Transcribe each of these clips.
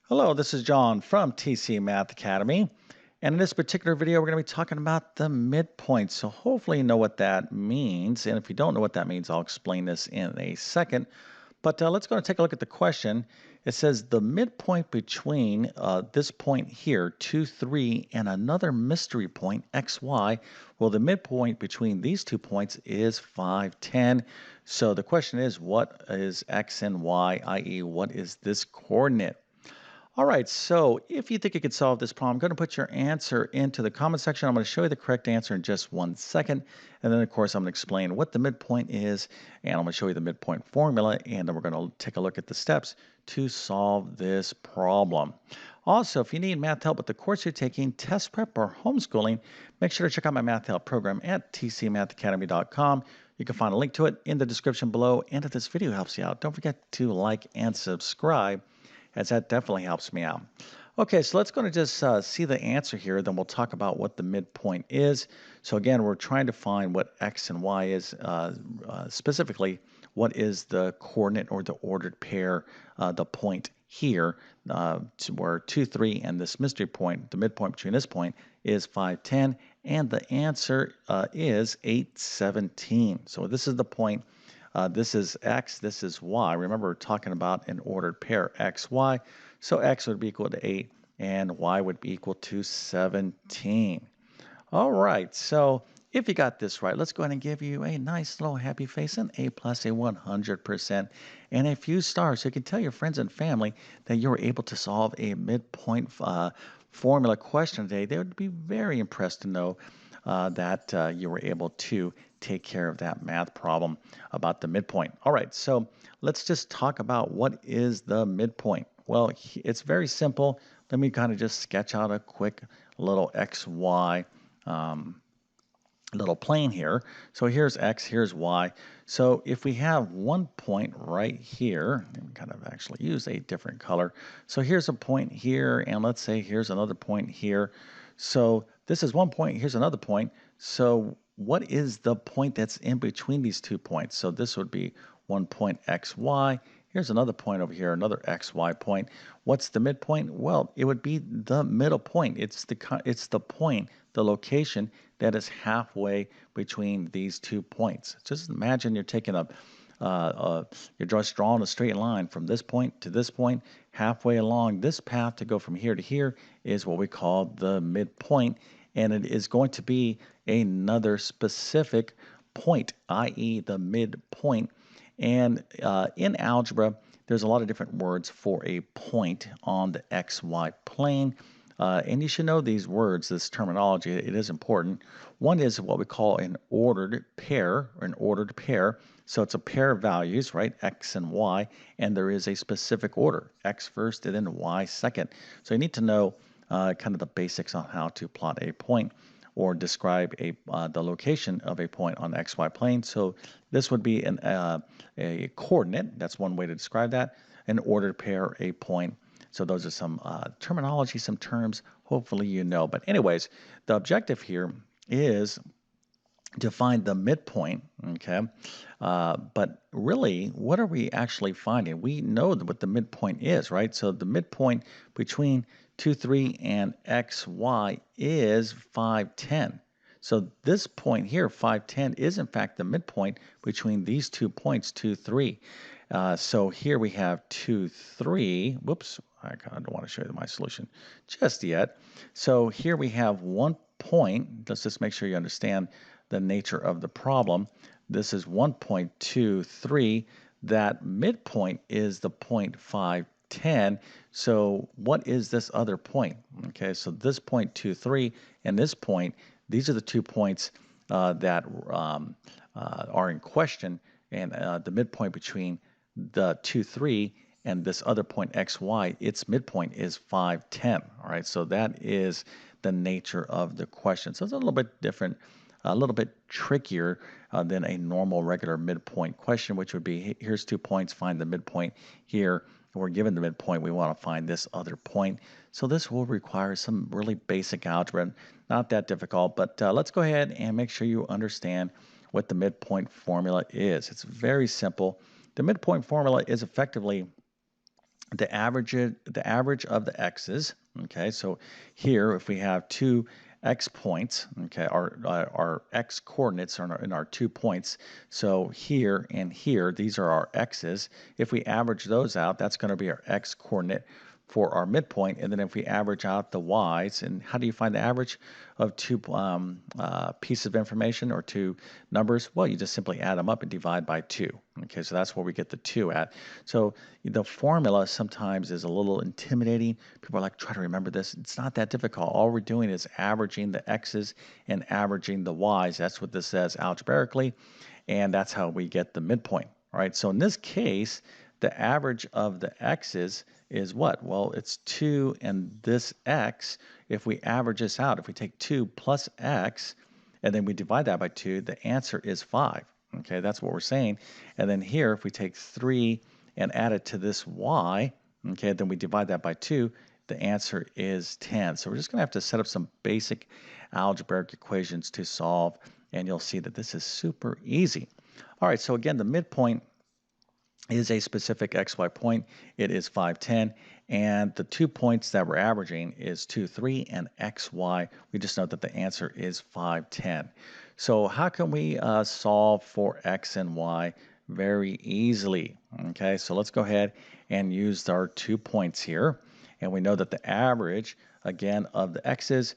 Hello, this is John from TC Math Academy. And in this particular video, we're going to be talking about the midpoint. So hopefully you know what that means. And if you don't know what that means, I'll explain this in a second. But let's go and take a look at the question. It says the midpoint between this point here, 2, 3, and another mystery point, xy. Well, the midpoint between these 2 points is 5, 10. So the question is, what is x and y, i.e., what is this coordinate? All right, so if you think you could solve this problem, go ahead and put your answer into the comment section. I'm going to show you the correct answer in just 1 second. And then, of course, I'm going to explain what the midpoint is, and I'm going to show you the midpoint formula, and then we're going to take a look at the steps to solve this problem. Also, if you need math help with the course you're taking, test prep, or homeschooling, make sure to check out my math help program at tcmathacademy.com. You can find a link to it in the description below. And if this video helps you out, don't forget to like and subscribe, as that definitely helps me out. Okay, so let's go and just see the answer here, then we'll talk about what the midpoint is. So again, we're trying to find what x and y is, specifically, what is the coordinate or the ordered pair, the point here, where 2, 3, and this mystery point, the midpoint between this point is 5, 10, and the answer is 8, 17. So this is the point. This is x, this is y. Remember, we're talking about an ordered pair, x, y. So x would be equal to 8, and y would be equal to 17. All right, so if you got this right, let's go ahead and give you a nice little happy face, an A plus, a 100%, and a few stars. So you can tell your friends and family that you were able to solve a midpoint formula question today. They would be very impressed to know that you were able to take care of that math problem about the midpoint. All right, so let's just talk about what is the midpoint. Well, it's very simple. Let me kind of just sketch out a quick little XY little plane here. So here's x, here's y. So if we have one point right here, let me kind of actually use a different color. So here's a point here, and let's say here's another point here. So this is one point, here's another point. So what is the point that's in between these 2 points? So this would be one point xy. Here's another point over here, another xy point. What's the midpoint? Well, it would be the middle point. It's the point, the location that is halfway between these 2 points. Just imagine you're taking you're just drawing a straight line from this point to this point. Halfway along this path to go from here to here is what we call the midpoint, and it is going to be another specific point, i.e. the midpoint. And in algebra, there's a lot of different words for a point on the xy plane. And you should know these words, this terminology. It is important. One is what we call an ordered pair, or an ordered pair. So it's a pair of values, right, x and y, and there is a specific order, x first and then y second. So you need to know kind of the basics on how to plot a point or describe the location of a point on the xy plane. So this would be a coordinate. That's one way to describe that. An ordered pair, a point. So those are some terminology, some terms, hopefully you know. But anyways, the objective here is to find the midpoint, okay? But really, what are we actually finding? We know what the midpoint is, right? So the midpoint between 2, 3 and xy is 5, 10. So this point here, 5, 10, is in fact the midpoint between these 2 points, 2, 3. So here we have 2, 3. Whoops, I don't want to show you my solution just yet. So here we have one point. Let's just make sure you understand the nature of the problem. This is 1.23. That midpoint is the point 5, 10. So what is this other point? Okay, so this point 2, 3 and this point, these are the 2 points that are in question, and the midpoint between the 2, 3 and this other point xy, its midpoint is 5, 10. All right, so that is the nature of the question. So it's a little bit different, a little bit trickier than a normal regular midpoint question, which would be, here's 2 points, find the midpoint here. We're given the midpoint, we want to find this other point. So this will require some really basic algebra, not that difficult, but let's go ahead and make sure you understand what the midpoint formula is. It's very simple. The midpoint formula is effectively the average of the x's. Okay, so here if we have two x points, okay, our x coordinates are in our 2 points. So here and here, these are our x's. If we average those out, that's going to be our x coordinate for our midpoint. And then if we average out the y's, and how do you find the average of two pieces of information or two numbers? Well, you just simply add them up and divide by 2. Okay, so that's where we get the 2 at. So the formula sometimes is a little intimidating. People are like, try to remember this. It's not that difficult. All we're doing is averaging the x's and averaging the y's. That's what this says algebraically, and that's how we get the midpoint. All right, so in this case, the average of the x's is what? Well, it's 2 and this x. If we average this out, if we take 2 plus x, and then we divide that by 2, the answer is 5. Okay, that's what we're saying. And then here, if we take 3 and add it to this y, okay, then we divide that by 2, the answer is 10. So we're just going to have to set up some basic algebraic equations to solve, and you'll see that this is super easy. All right, so again, the midpoint is a specific xy point. It is 5, 10, and the 2 points that we're averaging is 2, 3, and xy. We just know that the answer is 5, 10. So how can we solve for x and y? Very easily. Okay, so let's go ahead and use our 2 points here, and we know that the average, again, of the x's,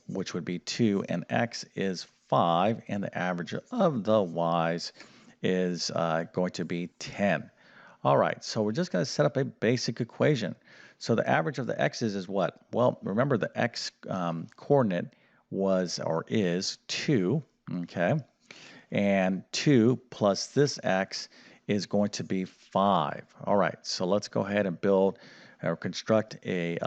which would be 2 and x, is 5, and the average of the y's is going to be 10. All right, so we're just going to set up a basic equation. So the average of the x's is what? Well, remember the x coordinate was or is 2, okay? And 2 plus this x is going to be 5. All right, so let's go ahead and build or construct an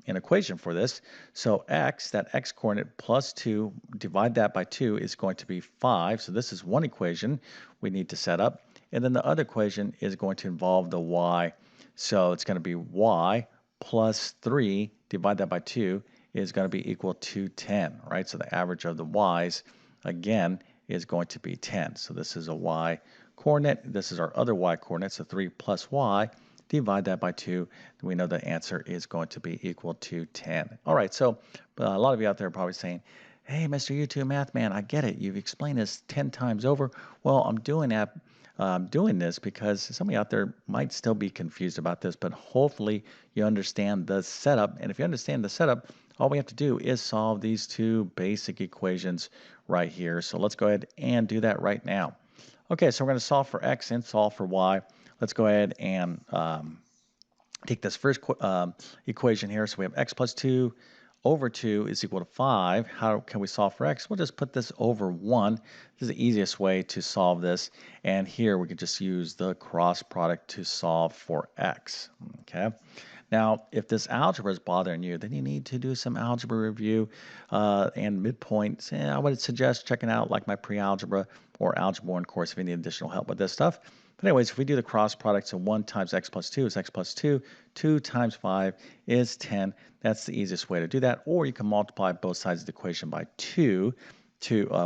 equation for this. So x, that x coordinate plus 2, divide that by 2 is going to be 5. So this is one equation we need to set up. And then the other equation is going to involve the y. So it's going to be y plus 3, divide that by 2, is going to be equal to 10, right? So the average of the y's, again, is going to be 10. So this is a y coordinate. This is our other y coordinate. So 3 plus y, divide that by 2. We know the answer is going to be equal to 10. All right, so a lot of you out there are probably saying, hey, Mr. YouTube Math Man, I get it. You've explained this 10 times over. Well, I'm doing this because some of you out there might still be confused about this, but hopefully you understand the setup. And if you understand the setup, all we have to do is solve these two basic equations right here. So let's go ahead and do that right now. Okay, so we're going to solve for x and solve for y. Let's go ahead and take this first equation here. So we have x plus 2 over 2 is equal to 5. How can we solve for x? We'll just put this over 1. This is the easiest way to solve this. And here we could just use the cross product to solve for x. Okay. Now, if this algebra is bothering you, then you need to do some algebra review and midpoint. I would suggest checking out like my pre-algebra or algebra 1 course if you need additional help with this stuff. But anyways, if we do the cross product, so 1 times x plus 2 is x plus 2. 2 times 5 is 10. That's the easiest way to do that. Or you can multiply both sides of the equation by 2,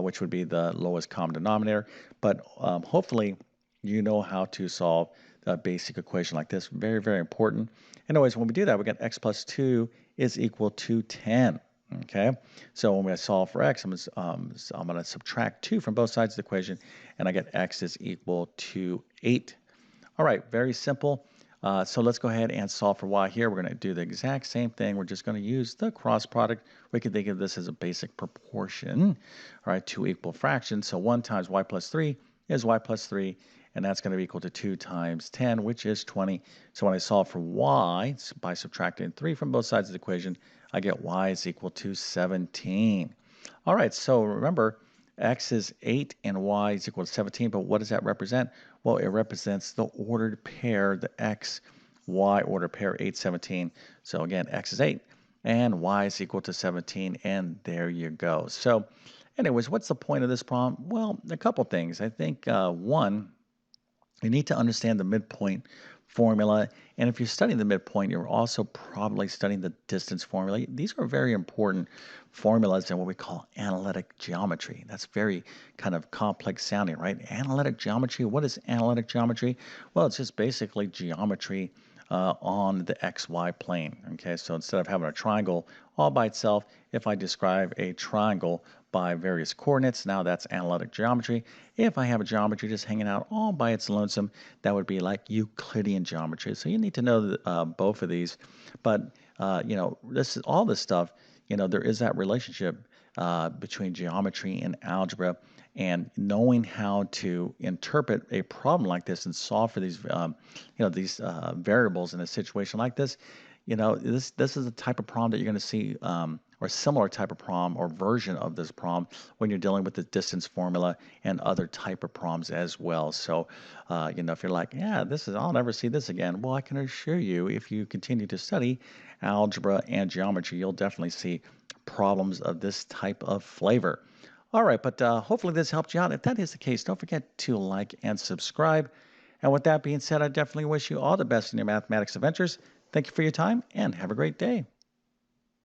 which would be the lowest common denominator. But hopefully you know how to solve a basic equation like this. Very, very important. Anyways, when we do that, we get x plus 2 is equal to 10. Okay, so when we solve for x, I'm going to subtract 2 from both sides of the equation, and I get x is equal to 8. All right, very simple. So let's go ahead and solve for y here. We're going to do the exact same thing. We're just going to use the cross product. We can think of this as a basic proportion, all right, two equal fractions. So 1 times y plus 3 is y plus 3, and that's going to be equal to 2 times 10, which is 20. So when I solve for y, by subtracting 3 from both sides of the equation, I get y is equal to 17. All right, so remember, x is 8 and y is equal to 17, but what does that represent? Well, it represents the ordered pair, the x, y ordered pair, 8, 17. So again, x is 8 and y is equal to 17, and there you go. So anyways, what's the point of this problem? Well, a couple things. I think one, you need to understand the midpoint formula. And if you're studying the midpoint, you're also probably studying the distance formula. These are very important formulas in what we call analytic geometry. That's very kind of complex sounding, right? Analytic geometry. What is analytic geometry? Well, it's just basically geometry on the XY plane. Okay, so instead of having a triangle all by itself, if I describe a triangle by various coordinates, now that's analytic geometry. If I have a geometry just hanging out all by its lonesome, that would be like Euclidean geometry. So you need to know both of these. But all this stuff. There is that relationship between geometry and algebra, and knowing how to interpret a problem like this and solve for these variables in a situation like this. This is the type of problem that you're going to see, or a similar type of problem or version of this problem when you're dealing with the distance formula and other type of problems as well. So, if you're like, yeah, I'll never see this again. Well, I can assure you, if you continue to study algebra and geometry, you'll definitely see problems of this type of flavor. All right, but hopefully this helped you out. If that is the case, don't forget to like and subscribe. And with that being said, I definitely wish you all the best in your mathematics adventures. Thank you for your time and have a great day.